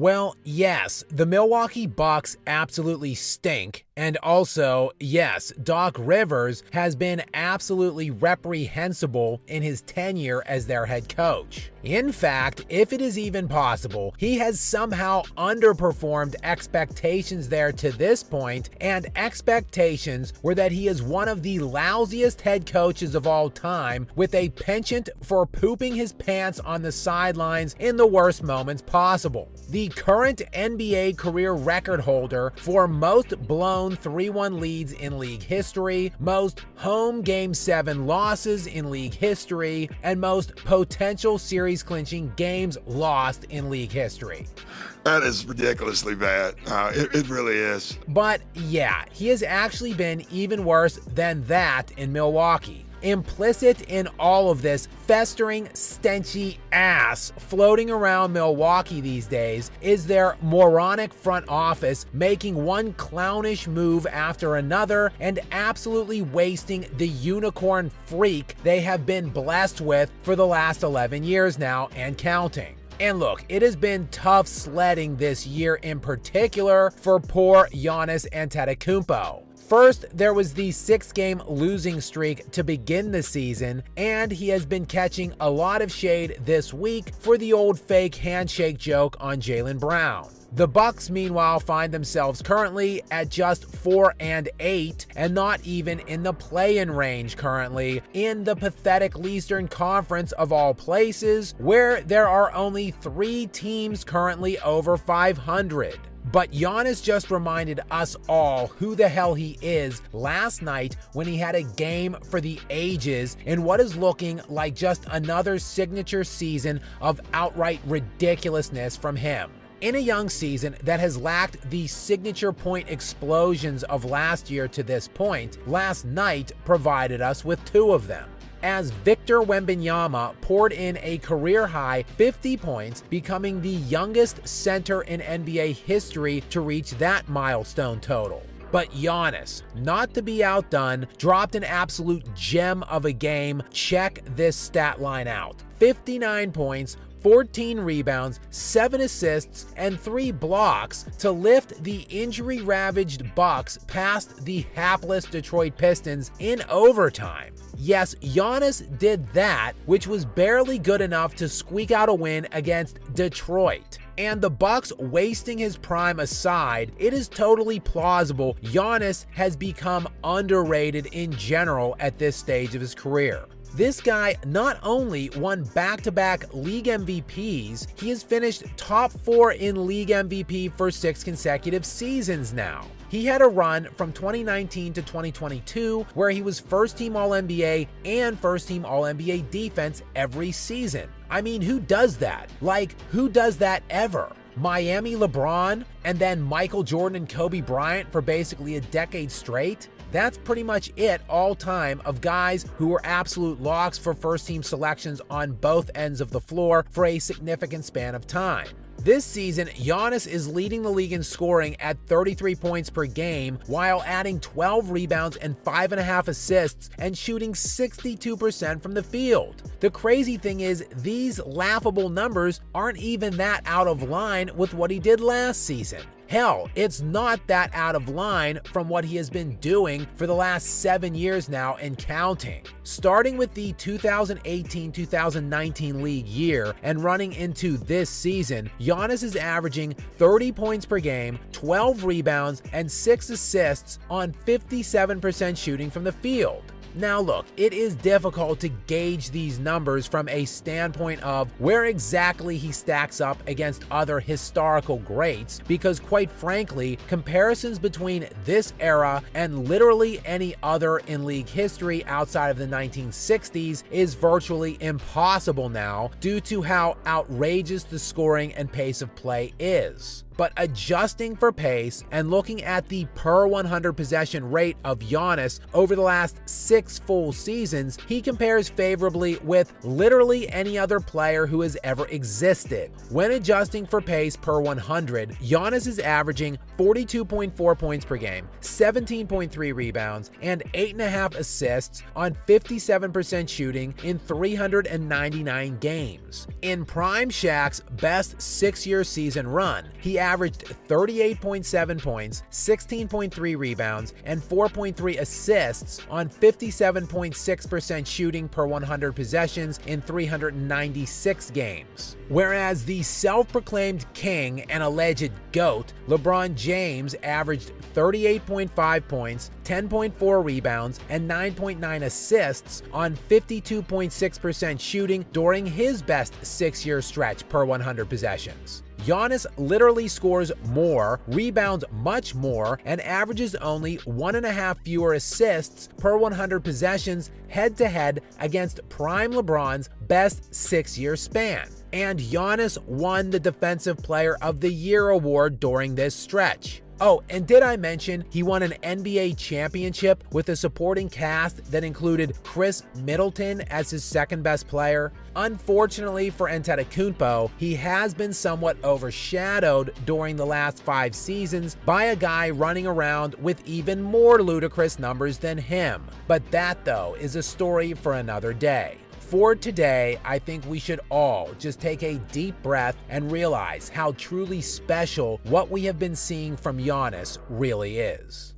Well, yes, the Milwaukee Bucks absolutely stink. And also, yes, Doc Rivers has been absolutely reprehensible in his tenure as their head coach. In fact, if it is even possible, he has somehow underperformed expectations there to this point, and expectations were that he is one of the lousiest head coaches of all time, with a penchant for pooping his pants on the sidelines in the worst moments possible. The current NBA career record holder for most blown 3-1 leads in league history, most home Game 7 losses in league history, and most potential series-clinching games lost in league history. That is ridiculously bad. It really is. But yeah, he has actually been even worse than that in Milwaukee. Implicit in all of this festering, stenchy ass floating around Milwaukee these days is their moronic front office making one clownish move after another and absolutely wasting the unicorn freak they have been blessed with for the last 11 years now and counting. And look, it has been tough sledding this year in particular for poor Giannis Antetokounmpo. First, there was the 6-game losing streak to begin the season, and he has been catching a lot of shade this week for the old fake handshake joke on Jaylen Brown. The Bucks, meanwhile, find themselves currently at just 4-8 and not even in the play-in range currently in the pathetic Eastern Conference of all places, where there are only 3 teams currently over 500. But Giannis just reminded us all who the hell he is last night when he had a game for the ages in what is looking like just another signature season of outright ridiculousness from him. In a young season that has lacked the signature point explosions of last year to this point, last night provided us with 2 of them, as Victor Wembanyama poured in a career-high 50 points, becoming the youngest center in NBA history to reach that milestone total. But Giannis, not to be outdone, dropped an absolute gem of a game. Check this stat line out. 59 points, 14 rebounds, 7 assists, and 3 blocks to lift the injury-ravaged Bucks past the hapless Detroit Pistons in overtime. Yes, Giannis did that, which was barely good enough to squeak out a win against Detroit. And the Bucks wasting his prime aside, it is totally plausible Giannis has become underrated in general at this stage of his career. This guy not only won back-to-back league MVPs, he has finished top 4 in league MVP for 6 consecutive seasons now. He had a run from 2019 to 2022 where he was first-team All-NBA and first-team All-NBA defense every season. I mean, who does that? Like, who does that ever? Miami LeBron and then Michael Jordan and Kobe Bryant for basically a decade straight? That's pretty much it all time of guys who were absolute locks for first-team selections on both ends of the floor for a significant span of time. This season, Giannis is leading the league in scoring at 33 points per game while adding 12 rebounds and 5.5 assists and shooting 62% from the field. The crazy thing is, these laughable numbers aren't even that out of line with what he did last season. Hell, it's not that out of line from what he has been doing for the last 7 years now and counting. Starting with the 2018-2019 league year and running into this season, Giannis is averaging 30 points per game, 12 rebounds, and 6 assists on 57% shooting from the field. Now look, it is difficult to gauge these numbers from a standpoint of where exactly he stacks up against other historical greats, because quite frankly, comparisons between this era and literally any other in league history outside of the 1960s is virtually impossible now due to how outrageous the scoring and pace of play is. But adjusting for pace and looking at the per 100 possession rate of Giannis over the last 6 full seasons, he compares favorably with literally any other player who has ever existed. When adjusting for pace per 100, Giannis is averaging 42.4 points per game, 17.3 rebounds, and 8.5 assists on 57% shooting in 399 games. In prime Shaq's best 6-year season run, he averaged 38.7 points, 16.3 rebounds, and 4.3 assists on 57.6% shooting per 100 possessions in 396 games. Whereas the self-proclaimed king and alleged GOAT, LeBron James, averaged 38.5 points, 10.4 rebounds, and 9.9 assists on 52.6% shooting during his best 6-year stretch per 100 possessions. Giannis literally scores more, rebounds much more, and averages only 1.5 fewer assists per 100 possessions head-to-head against prime LeBron's best 6-year span. And Giannis won the Defensive Player of the Year award during this stretch. Oh, and did I mention he won an NBA championship with a supporting cast that included Chris Middleton as his second best player? Unfortunately for Antetokounmpo, he has been somewhat overshadowed during the last 5 seasons by a guy running around with even more ludicrous numbers than him. But that, though, is a story for another day. For today, I think we should all just take a deep breath and realize how truly special what we have been seeing from Giannis really is.